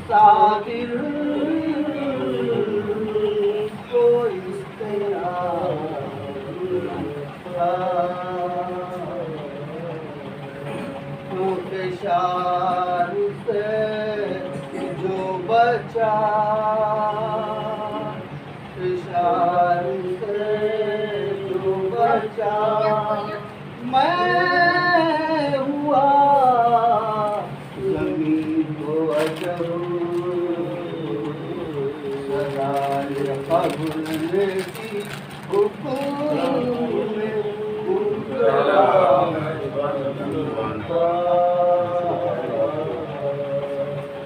صابر کو شار سے جو بچا، شار سے جو بچا، میں ہوا زمین کو اجر سرائے قبر کی حکم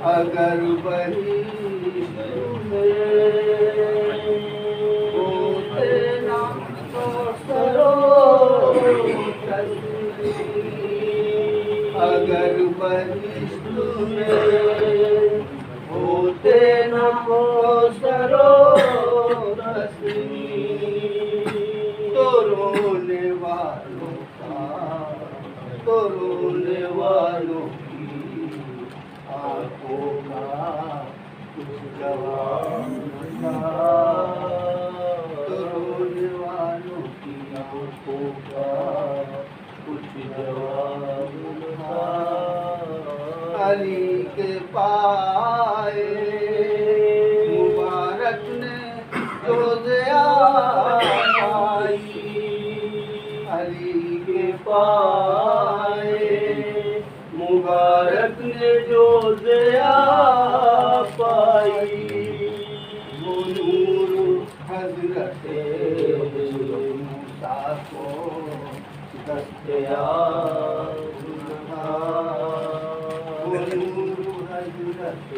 اگر بہشت میں ہوتے نہ اگر بہشت میں ہوتے نہ تو رونے والوں کا، تو رونے والوں کی آنکھوں کا کچھ جواب تھا، تو رونے والوں کی آنکھوں کا کچھ جواب تھا۔ علی کے پائے مبارک نے جو ضیا پائی، علی کے پائے مبارک نے جو ضیا پائی، وہ نور حضرت موسیٰ کو دستیاب تھا، وہ نور حضرت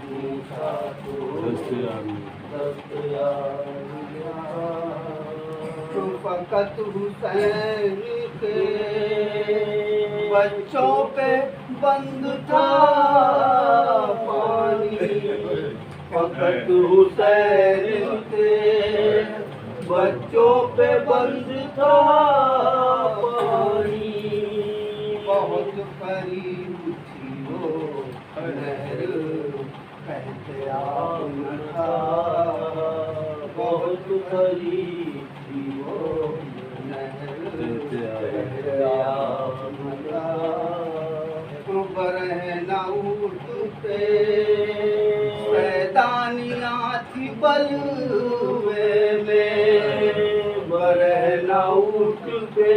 موسیٰ کو دستیاب تھا۔ تو فقط حسین کے بچوں پہ بند تھا پانی، فقط حسین کے بچوں پہ بند تھا پانی، بہت قریب تھی وہ نہر احتیاط نہ تھا، بہت قریب تھی وہ نہر احتیاط نہ تھا۔ برہنہ اٹھ پہ سیدانیاں تھی بلوے میں، برہنہ اٹھ پہ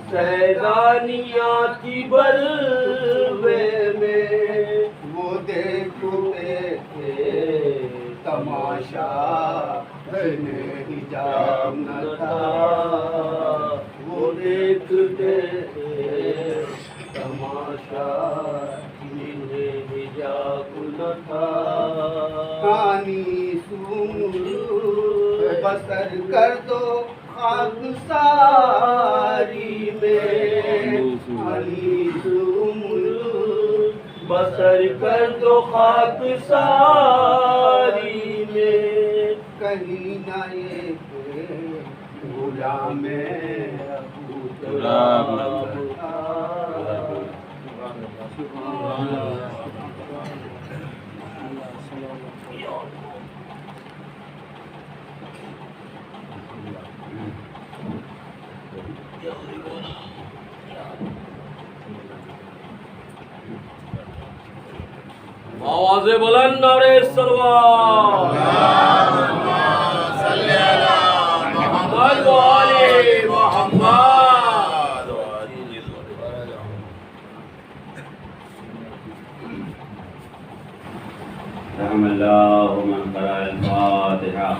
سیدانیاں تھی بلوے میں، وہ دیکھتے تھے تماشا حجاب نہ تھا، وہ دیکھتے تھے تماشا جنہیں حجاب نہ تھا۔ کہانی سن بسر کر دو خاکساری میں، کہانی سن بسر کر دو خاکساری میں، کہیں نہ یہ غلام ابو طالب آواز بلند نعرہ سلوات، اللہم صلی علی محمد و آل محمد۔ رحم اللہ من قرأ الفاتحہ۔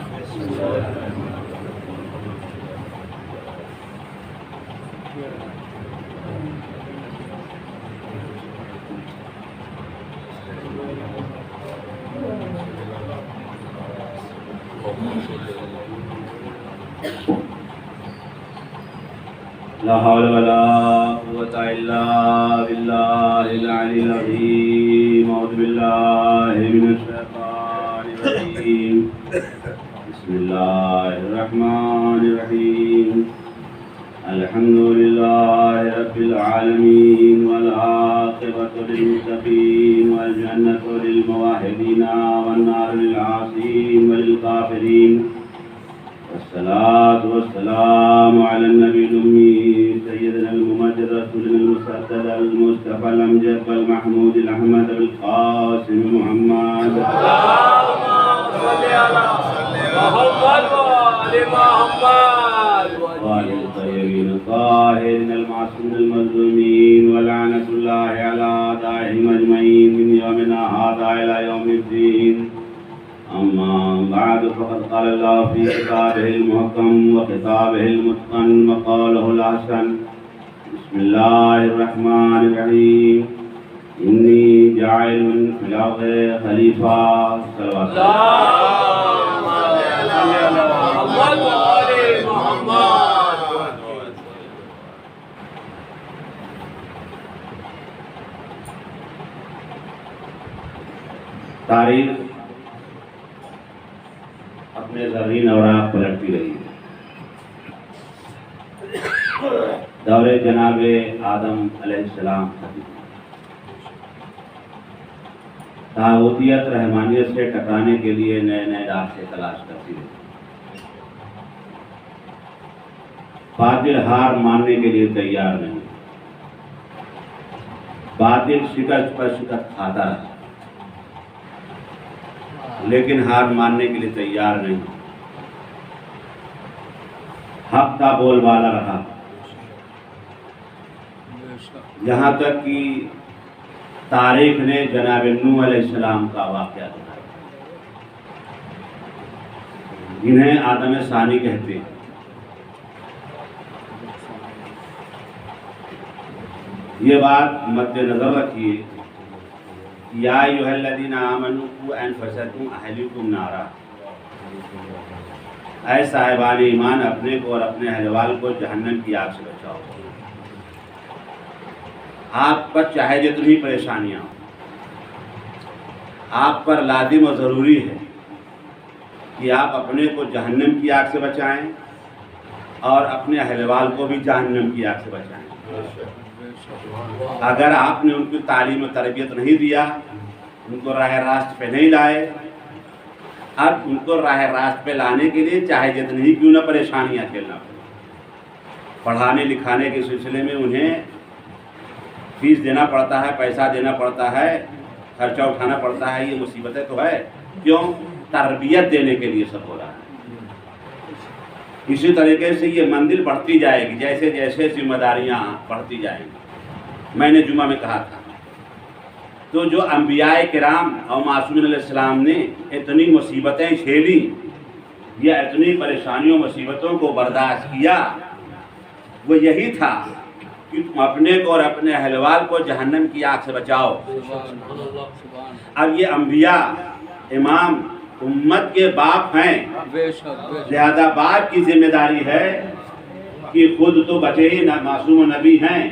لا حول ولا قوة إلا بالله العلي العظيم. أعوذ بالله من الشيطان الرجيم. بسم الله الرحمن الرحيم. الحمد لله رب العالمين والعاقبة للمتقين والجنة للموحدين والنار للعاصين وللكافرين والصلاة والسلام على النبي الأمي سيدنا الممجد رسولنا المسدد المصطفى الأمجد والمحمود الأحمد القاسم محمد وآل الطيبين الطاهرين المعصومين المظلومين ولعنة الله على أعدائهم أجمعين من يومنا هذا إلى يوم الدين. أما بعد فقد قال الله في كتابه المحكم وخطابه المتقن وقوله الأحسن. بسم الله الرحمن الرحيم. إني جاعل في الأرض خليفة. صلوات تاریخ اپنے زرین اوراق پلٹتی رہی ہے. دور جناب آدم علیہ السلام طاغوتیت رحمانیت سے ٹکرانے کے لیے نئے نئے راستے تلاش کرتی رہی. باطل ہار ماننے کے لیے تیار نہیں. باطل شکست پر شکست کھاتا رہا لیکن ہار ماننے کے لیے تیار نہیں. حق کا بول بالا رہا یہاں تک کہ تاریخ نے جناب نوح علیہ السلام کا واقعہ دکھایا جنہیں آدم ثانی کہتے ہیں. یہ بات مد نظر رکھیے. یا ایھا الذین آمنوا قوا انفسکم واہلیکم نارا. اے صاحبان ایمان اپنے کو اور اپنے اہل وال کو جہنم کی آگ سے بچاؤ. آپ پر چاہے جتنی پریشانیاں ہوں آپ پر لازم و ضروری ہے کہ آپ اپنے کو جہنم کی آگ سے بچائیں اور اپنے اہل وال کو بھی جہنم کی آگ سے بچائیں. اگر آپ نے ان کی تعلیم و تربیت نہیں دیا, ان کو راہ راست پہ نہیں لائے, اب ان کو راہ راست پہ لانے کے لیے چاہے جتنی ہی کیوں نہ پریشانیاں جھیلنا پڑے. پڑھانے لکھانے کے سلسلے میں انہیں فیس دینا پڑتا ہے, پیسہ دینا پڑتا ہے, خرچہ اٹھانا پڑتا ہے. یہ مصیبتیں تو ہے. کیوں؟ تربیت دینے کے لیے سب ہو رہا ہے. اسی طریقے سے یہ منزل بڑھتی جائے گی جیسے جیسے ذمہ داریاں بڑھتی جائیں گی. میں نے جمعہ میں کہا تھا تو جو انبیاء کرام اور معصومین علیہ السلام نے اتنی مصیبتیں جھیلی یا اتنی پریشانیوں مصیبتوں کو برداشت کیا وہ یہی تھا کہ تم اپنے کو اور اپنے اہل وال کو جہنم کی آگ سے بچاؤ. اب یہ انبیاء امام امت کے باپ ہیں, لہذا باپ کی ذمہ داری ہے کہ خود تو بچے ہی معصوم و نبی ہیں,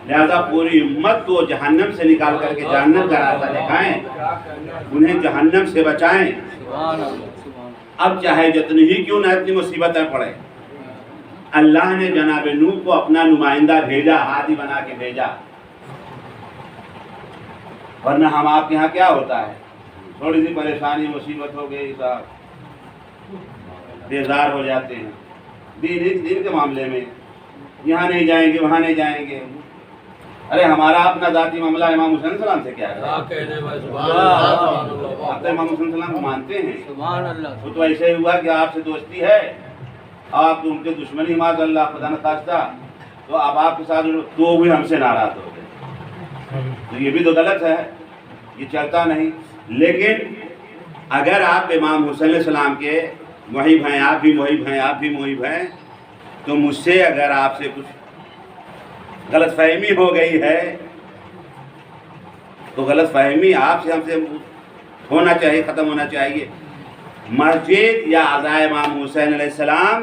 لہذا پوری امت کو جہنم سے نکال کر کے جہنم کا راستہ دکھائیں, انہیں جہنم سے بچائیں. اب چاہے جتنی ہی کیوں نہ اتنی مصیبتیں پڑے, اللہ نے جناب نوح کو اپنا نمائندہ بھیجا, ہادی بنا کے بھیجا. ورنہ ہم آپ کے یہاں کیا ہوتا ہے, تھوڑی سی پریشانی مصیبت ہو گئی صاحب بیزار ہو جاتے ہیں. دین کے معاملے میں یہاں نہیں جائیں گے وہاں نہیں جائیں گے. ارے ہمارا اپنا ذاتی معاملہ امام حسین السلام سے کیا ہے؟ آپ تو امام حسین السلام کو مانتے ہیں. وہ تو ایسے ہی ہوا کہ آپ سے دوستی ہے, آپ تو ان کے دشمنی معاذ اللہ خدا نخواستہ, تو اب آپ کے ساتھ تو بھی ہم سے ناراض ہو گئے. تو یہ بھی تو غلط ہے, یہ چلتا نہیں. لیکن اگر آپ امام حسین علیہ السلام کے محب ہیں, آپ بھی محب ہیں, آپ بھی محب ہیں, تو مجھ سے اگر آپ سے کچھ غلط فہمی ہو گئی ہے تو غلط فہمی آپ سے ہم سے ہونا چاہیے, ختم ہونا چاہیے. مسجد یا عزائے امام حسین علیہ السلام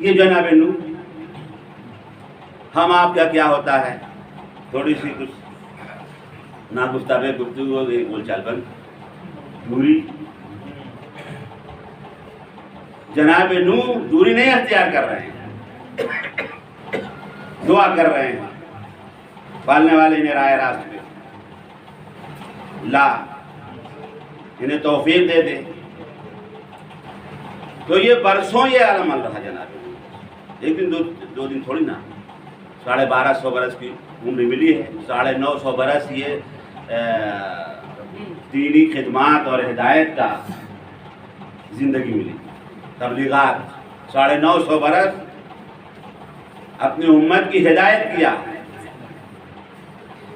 یہ جناب نوح، ہم آپ کا کیا ہوتا ہے، تھوڑی سی کچھ ناگفتہ گفتگو ہو گئی، بول چال بند دوری. جناب نوح دوری نہیں اختیار کر رہے ہیں، دعا کر رہے ہیں پالنے والے انہیں راہ راست پہ لا، انہیں توفیق دے دے. تو یہ برسوں یہ عمل رہا جناب، ایک دن دو دن تھوڑی نا، 1250 برس کی عمر ملی ہے، 950 برس یہ دینی خدمات اور ہدایت کا زندگی ملی، تبلیغات 950 برس اپنی امت کی ہدایت کیا.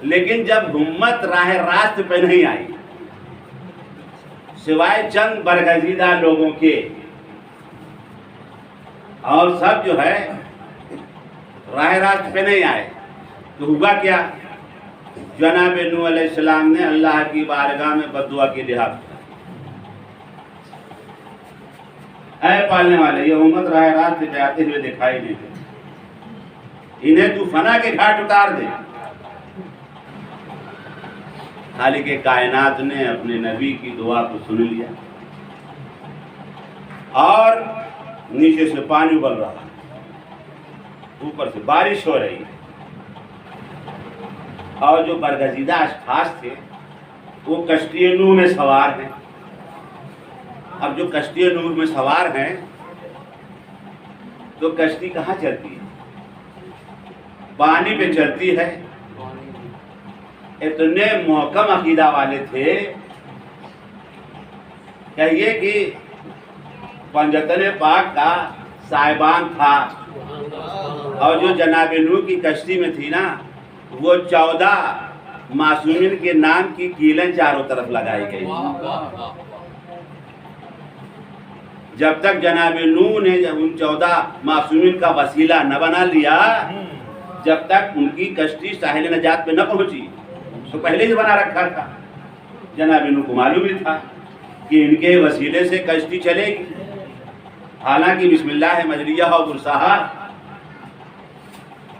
لیکن جب امت راہ راست پہ نہیں آئی، سوائے چند برگزیدہ لوگوں کے، اور سب جو ہے راہ راست پہ نہیں آئے، تو ہوا کیا؟ جناب نوح علیہ السلام نے اللہ کی بارگاہ میں بد دعا کی لحاظ کیا، اے پالنے والے، یہ امت راہ راست پہ آتے ہوئے دکھائی نہیں دے، انہیں تو فنا کے گھاٹ اتار دے. خالق کائنات نے اپنے نبی کی دعا کو سن لیا، اور نیچے سے پانی ابل رہا، اوپر سے بارش ہو رہی ہے، اور جو برگزیدہ اشخاص تھے وہ کشتی نوح میں سوار ہیں. اب جو کشتی نوح میں سوار ہیں تو کشتی کہاں چلتی ہے؟ پانی پہ چلتی ہے. اتنے محکم عقیدہ والے تھے، کہیے کہ پنجتن پاک کا صاحبان تھا، اور جو جناب نوح کی کشتی میں تھی نا، وہ 14 معصومین کے نام کی کیلیں چاروں طرف لگائی گئی. جب تک جناب نوح نے ان 14 معصومین کا وسیلہ نہ بنا لیا، جب تک ان کی کشتی ساحل نجات پہ نہ پہنچی، تو پہلے ہی بنا رکھا تھا. جناب نوح کو معلوم بھی تھا کہ ان کے وسیلے سے کشتی چلے گی، حالانکہ بسم اللہ مجریہ و مرساہا،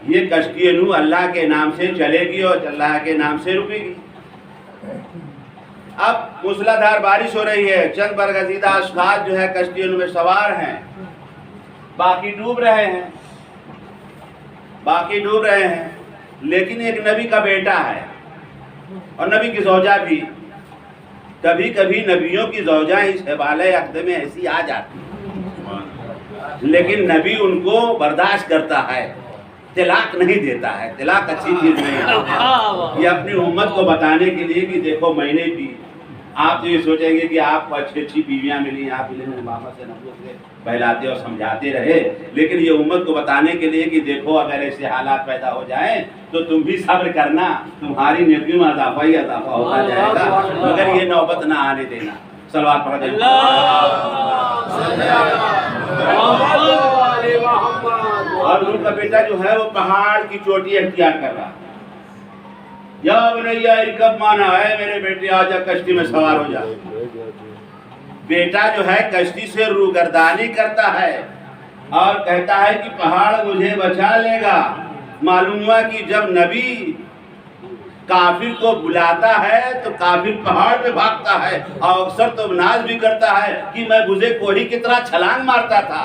یہ کشتی نوح اللہ کے نام سے چلے گی اور اللہ کے نام سے رکے گی. اب موسلادھار بارش ہو رہی ہے، چند برگزیدہ اشخاص جو ہے کشتی نوح میں سوار ہیں، باقی ڈوب رہے ہیں، لیکن ایک نبی کا بیٹا ہے اور نبی کی زوجہ بھی. کبھی کبھی نبیوں کی زوجہ اس حوالے عقد میں ایسی آ جاتی ہیں، لیکن نبی ان کو برداشت کرتا ہے، طلاق نہیں دیتا ہے. طلاق اچھی چیز نہیں ہے. یہ اپنی امت کو بتانے کے لیے کہ دیکھو میں نے بھی، آپ تو یہ سوچیں گے کہ آپ کو اچھی بیویاں ملی، آپ محبت سے نبوت سے بہلاتے اور سمجھاتے رہے، لیکن یہ امت کو بتانے کے لیے کہ دیکھو اگر ایسے حالات پیدا ہو جائیں تو تم بھی صبر کرنا، تمہاری نیکیوں میں اضافہ ہی اضافہ ہوتا جائے گا، مگر یہ نوبت نہ آنے دینا. صلوات پڑھ دیں. اور ان کا بیٹا جو ہے وہ پہاڑ کی چوٹی اختیار کر رہا، یا بنیا ارکب معنا ہے، میرے بیٹے آجا کشتی میں سوار ہو جا. بیٹا جو ہے کشتی سے روگردانی کرتا ہے اور کہتا ہے کہ پہاڑ مجھے بچا لے گا. معلوم ہوا کہ جب نبی کافر کو بلاتا ہے تو کافر پہاڑ پہ بھاگتا ہے، اور اکثر تو ناز بھی کرتا ہے کہ میں بزے کوہی کی طرح چھلانگ مارتا تھا.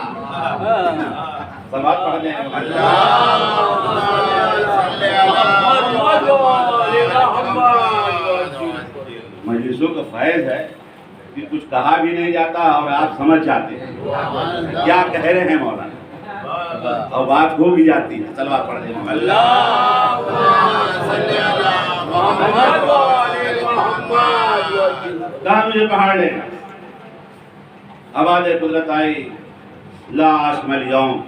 سماعت پڑھ دیں. مجلسوں کا فیض ہے کہ کچھ کہا بھی نہیں جاتا اور آپ سمجھ جاتے ہیں کیا کہہ رہے ہیں مولانا، اور بات ہو بھی جاتی ہے. صلوات پڑھ دیں. کہاں مجھے پہاڑ لے گا؟ آواز قدرت آئی، لا عاصم اليوم،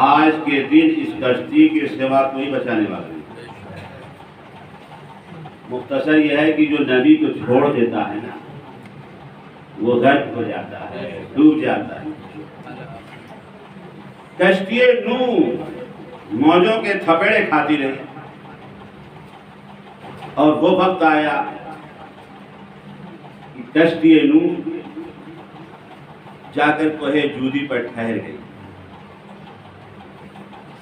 آج کے دن اس کشتی کے سوا کوئی بچانے والا نہیں. مختصر یہ ہے کہ جو نبی کو چھوڑ دیتا ہے نا وہ غرق ہو جاتا ہے، ڈوب جاتا ہے. کشتی نوح موجوں کے تھپڑے کھاتی رہی، اور وہ وقت آیا کہ کشتی نوح جا کر کوہ جودی پر ٹھہر گئی.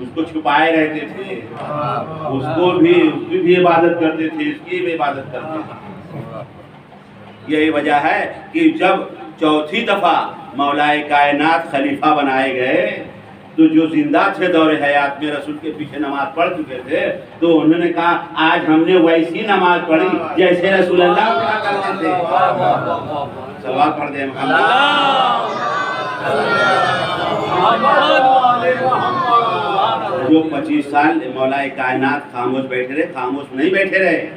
اس کو چھپائے رہتے تھے، اس کی بھی عبادت کرتے تھے، اس کی بھی عبادت کرتے تھے۔ یہی وجہ ہے کہ جب چوتھی دفعہ مولائے کائنات خلیفہ بنائے گئے تو جو زندہ تھے دور حیات میں رسول کے پیچھے نماز پڑھ چکے تھے تو انہوں نے کہا آج ہم نے ویسی نماز پڑھی جیسے رسول اللہ پڑھا کرتے تھے۔ صلوات پڑھ دیں جو 25 سال مولائے کائنات خاموش بیٹھے رہے، خاموش نہیں بیٹھے رہے،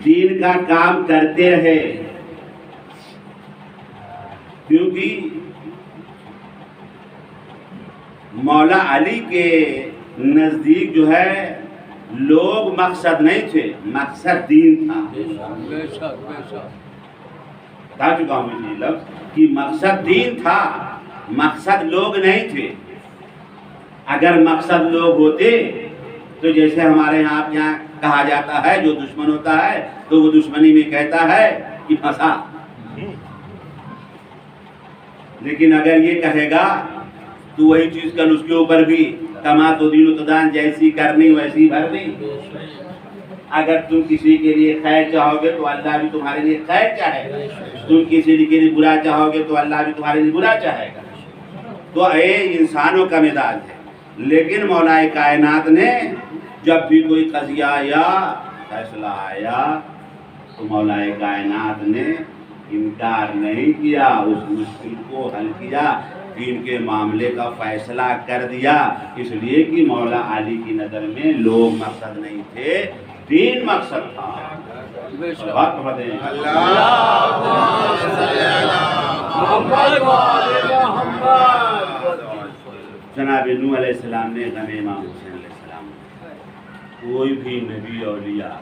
دین کا کام کرتے رہے، کیونکہ مولا علی کے نزدیک جو ہے لوگ مقصد نہیں تھے، مقصد دین تھا۔ بتا چکا ہوں میں یہ لفظ کہ مقصد دین تھا، مقصد لوگ نہیں تھے۔ اگر مقصد لوگ ہوتے تو جیسے ہمارے یہاں کہا جاتا ہے جو دشمن ہوتا ہے تو وہ دشمنی میں کہتا ہے کہ پھنسا، لیکن اگر یہ کہے گا تو وہی چیز کل اس کے اوپر بھی کما تو دین و تدان جیسی کرنی ویسی بھرنی۔ اگر تم کسی کے لیے خیر چاہو گے تو اللہ بھی تمہارے لیے خیر چاہے گا، تم کسی کے لیے برا چاہو گے تو اللہ بھی تمہارے لیے برا چاہے گا۔ تو یہ انسانوں کا مزاج ہے، لیکن مولائے کائنات نے جب بھی کوئی قضیہ آیا، فیصلہ آیا تو مولائے کائنات نے انکار نہیں کیا، اس مشکل کو حل کیا، دین کے معاملے کا فیصلہ کر دیا، اس لیے کہ مولا علی کی نظر میں لوگ مقصد نہیں تھے، دین مقصد تھا۔ جناب نوح علیہ السلام نے غم امام حسین علیہ السلام، کوئی بھی نبی اولیاء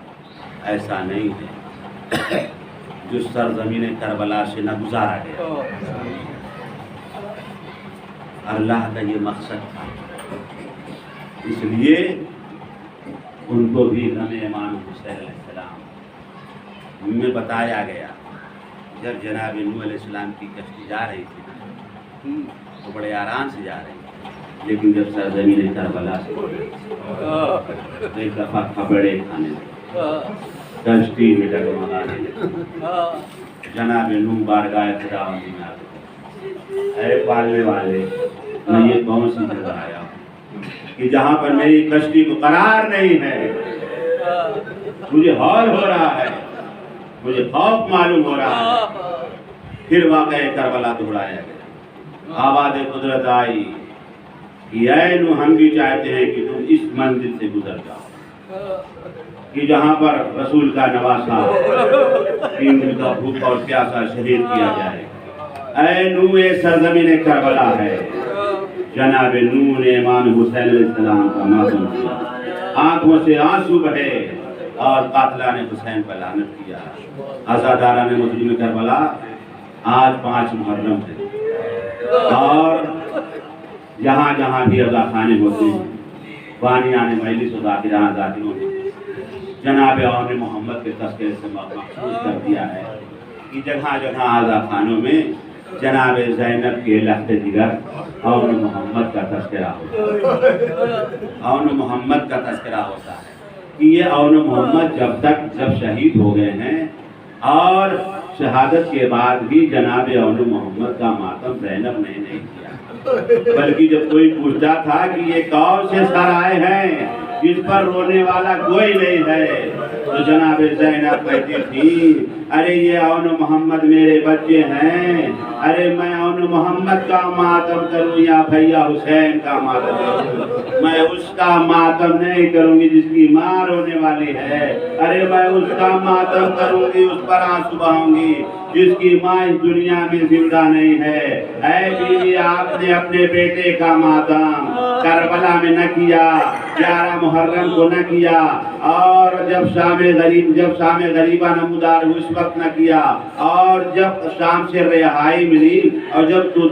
ایسا نہیں ہے جو سرزمین کربلا سے نہ گزارا گیا۔ اللہ کا یہ مقصد تھا، اس لیے ان کو بھی غم امام حسین علیہ السلام میں بتایا گیا۔ جب جناب نوح علیہ السلام کی کشتی جا رہی تھی تو بڑے آرام سے جا رہی تھی، لیکن جب سرزمین کربلا سے ایک دفعہ کھبڑے کھانے لگے، کشتی میں ڈگمگانے لگے، جناب نوح بارگاہ خداوندی میں آ گئے، اے پالنے والے، میں یہ کون سی جگہ آیا ہوں کہ جہاں پر میری کشتی کو قرار نہیں ہے، مجھے ہول ہو رہا ہے، مجھے خوف معلوم ہو رہا ہے۔ پھر واقعہ کربلا دہرایا گیا، آواز قدرت آئی کہ اے نوح، ہم بھی چاہتے ہیں کہ تم اس منزل سے گزر جاؤ کہ جہاں پر رسول کا نواسہ 3 دن کا بھوکا اور پیاسا شہید کیا جائے۔ اے نوح، یہ سرزمین کربلا ہے۔ جناب نوح نے امام حسین علیہ السلام کا ماتم کیا، آنکھوں سے آنسو بہے اور قاتلان حسین پر لعنت کیا۔ عزاداران مسلم کربلا آج 5 محرم ہے، اور جہاں جہاں بھی عزا خانے ہوتے ہیں، بانیان مجلس و ذاکروں نے جناب اون محمد کے تذکرے سے مخصوص کر دیا ہے کہ جگہ جگہ عزا خانوں میں جناب زینب کے لخت جگر اون محمد کا تذکرہ ہوتا ہے، اون محمد کا تذکرہ ہوتا ہے کہ یہ اون محمد جب شہید ہو گئے ہیں اور شہادت کے بعد بھی جناب اون محمد کا ماتم زینب نے نہیں کیا، بلکہ جب کوئی پوچھتا تھا کہ یہ کون سے سر آئے ہیں جس پر رونے والا کوئی نہیں ہے، تو جناب زینب کہتی تھی ارے یہ اون محمد میرے بچے ہیں، ارے میں اون محمد کا ماتم کروں یا بھیا حسین کا ماتم کروں، میں اس کا ماتم نہیں کروں گی جس کی ماں رونے والی ہے، ارے میں اس کا ماتم کروں گی، اس پر آنسو بہاؤں گی جس کی ماں اس دنیا میں زندہ نہیں ہے۔ اے بیوی، آپ نے اپنے بیٹے کا ماتم کربلا میں نہ کیا، 11 محرم کو نہ کیا، اور جب شام غریبہ نمودار اس وقت نہ کیا، اور جب شام سے رہائی ملی اور جب تو